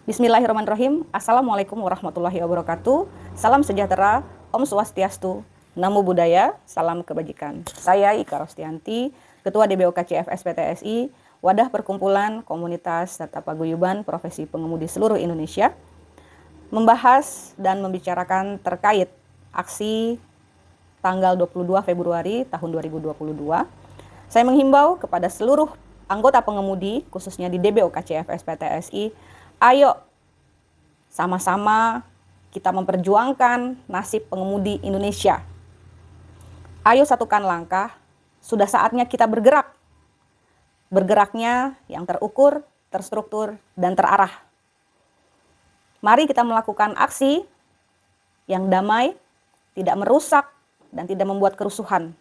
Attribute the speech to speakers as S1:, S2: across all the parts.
S1: Bismillahirrahmanirrahim. Assalamualaikum warahmatullahi wabarakatuh. Salam sejahtera, Om Swastiastu, Namo Buddhaya, salam kebajikan. Saya Ika Rostianti, Ketua DBOKCF SPTSI, wadah perkumpulan komunitas serta paguyuban profesi pengemudi seluruh Indonesia, membahas dan membicarakan terkait aksi tanggal 22 Februari tahun 2022. Saya menghimbau kepada seluruh anggota pengemudi, khususnya di DBOKCF SPTSI, ayo sama-sama kita memperjuangkan nasib pengemudi Indonesia. Ayo satukan langkah, sudah saatnya kita bergerak. Bergeraknya yang terukur, terstruktur, dan terarah. Mari kita melakukan aksi yang damai, tidak merusak, dan tidak membuat kerusuhan.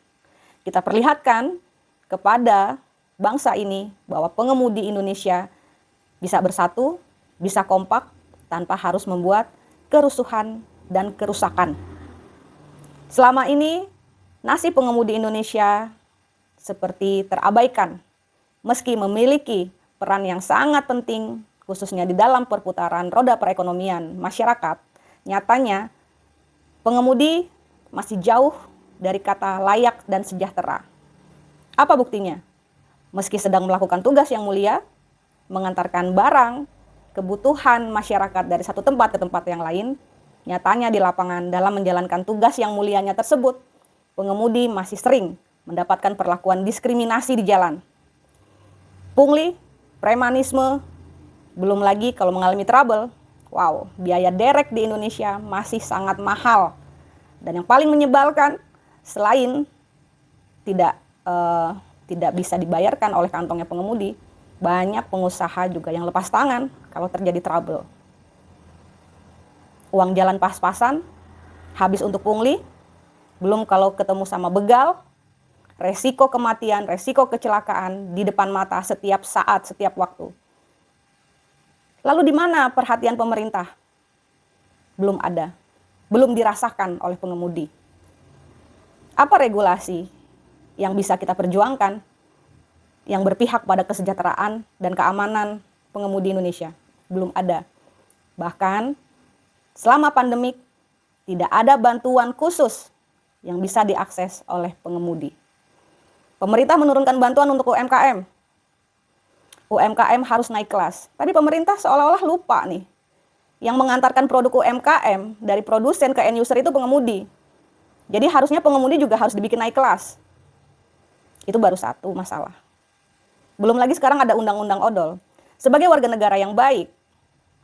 S1: Kita perlihatkan kepada bangsa ini bahwa pengemudi Indonesia bisa bersatu, bisa kompak tanpa harus membuat kerusuhan dan kerusakan. Selama ini nasib pengemudi Indonesia seperti terabaikan meski memiliki peran yang sangat penting khususnya di dalam perputaran roda perekonomian masyarakat. Nyatanya pengemudi masih jauh dari kata layak dan sejahtera. Apa buktinya? Meski sedang melakukan tugas yang mulia, mengantarkan barang, kebutuhan masyarakat dari satu tempat ke tempat yang lain, nyatanya di lapangan dalam menjalankan tugas yang mulianya tersebut, pengemudi masih sering mendapatkan perlakuan diskriminasi di jalan. Pungli, premanisme, belum lagi kalau mengalami trouble, biaya derek di Indonesia masih sangat mahal. Dan yang paling menyebalkan, selain tidak bisa dibayarkan oleh kantongnya pengemudi, banyak pengusaha juga yang lepas tangan kalau terjadi trouble. Uang jalan pas-pasan, habis untuk pungli, belum kalau ketemu sama begal, resiko kematian, resiko kecelakaan di depan mata setiap saat, setiap waktu. Lalu di mana perhatian pemerintah? Belum ada, belum dirasakan oleh pengemudi. Apa regulasi yang bisa kita perjuangkan yang berpihak pada kesejahteraan dan keamanan pengemudi Indonesia? Belum ada. Bahkan selama pandemik tidak ada bantuan khusus yang bisa diakses oleh pengemudi. Pemerintah menurunkan bantuan untuk UMKM. UMKM harus naik kelas. Tapi pemerintah seolah-olah lupa nih. Yang mengantarkan produk UMKM dari produsen ke end user itu pengemudi. Jadi harusnya pengemudi juga harus dibikin naik kelas. Itu baru satu masalah. Belum lagi sekarang ada undang-undang odol. Sebagai warga negara yang baik,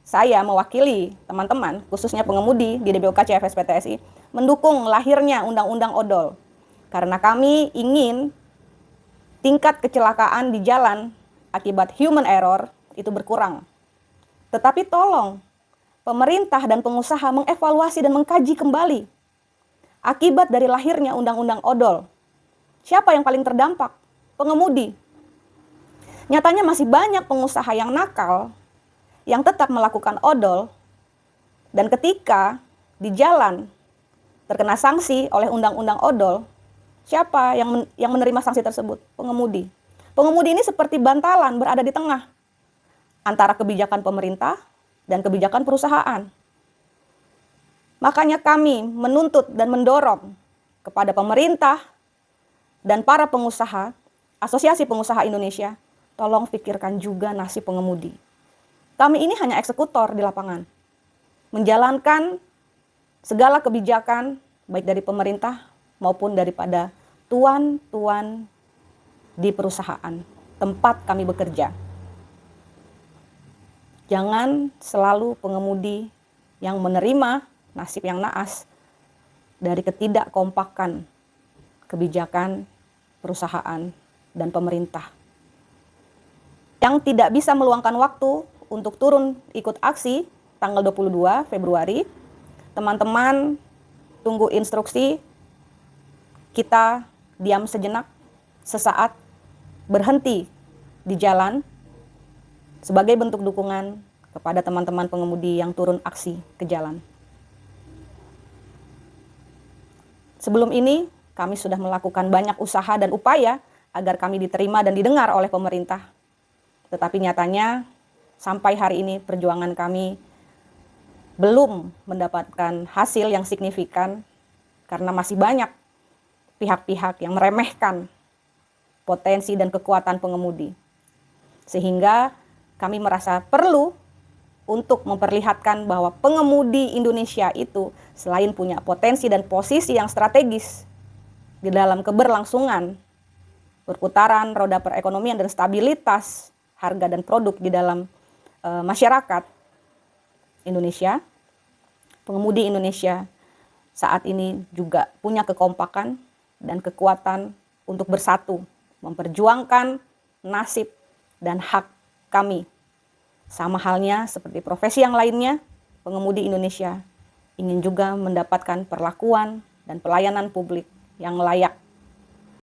S1: saya mewakili teman-teman, khususnya pengemudi di DBOKCF SPTSI, mendukung lahirnya undang-undang odol. Karena kami ingin tingkat kecelakaan di jalan akibat human error itu berkurang. Tetapi tolong, pemerintah dan pengusaha mengevaluasi dan mengkaji kembali akibat dari lahirnya undang-undang odol. Siapa yang paling terdampak? Pengemudi. Nyatanya masih banyak pengusaha yang nakal, yang tetap melakukan odol, dan ketika di jalan terkena sanksi oleh undang-undang odol, siapa yang menerima sanksi tersebut? Pengemudi. Pengemudi ini seperti bantalan berada di tengah antara kebijakan pemerintah dan kebijakan perusahaan. Makanya kami menuntut dan mendorong kepada pemerintah dan para pengusaha, Asosiasi Pengusaha Indonesia, tolong pikirkan juga nasib pengemudi. Kami ini hanya eksekutor di lapangan. Menjalankan segala kebijakan baik dari pemerintah maupun daripada tuan-tuan di perusahaan tempat kami bekerja. Jangan selalu pengemudi yang menerima nasib yang naas dari ketidakkompakan kebijakan perusahaan dan pemerintah. Yang tidak bisa meluangkan waktu untuk turun ikut aksi tanggal 22 Februari, teman-teman tunggu instruksi, kita diam sejenak, sesaat, berhenti di jalan sebagai bentuk dukungan kepada teman-teman pengemudi yang turun aksi ke jalan. Sebelum ini, kami sudah melakukan banyak usaha dan upaya agar kami diterima dan didengar oleh pemerintah. Tetapi nyatanya sampai hari ini perjuangan kami belum mendapatkan hasil yang signifikan karena masih banyak pihak-pihak yang meremehkan potensi dan kekuatan pengemudi. Sehingga kami merasa perlu untuk memperlihatkan bahwa pengemudi Indonesia itu selain punya potensi dan posisi yang strategis di dalam keberlangsungan perputaran roda perekonomian dan stabilitas harga dan produk di dalam masyarakat Indonesia, pengemudi Indonesia saat ini juga punya kekompakan dan kekuatan untuk bersatu, memperjuangkan nasib dan hak kami. Sama halnya seperti profesi yang lainnya, pengemudi Indonesia ingin juga mendapatkan perlakuan dan pelayanan publik yang layak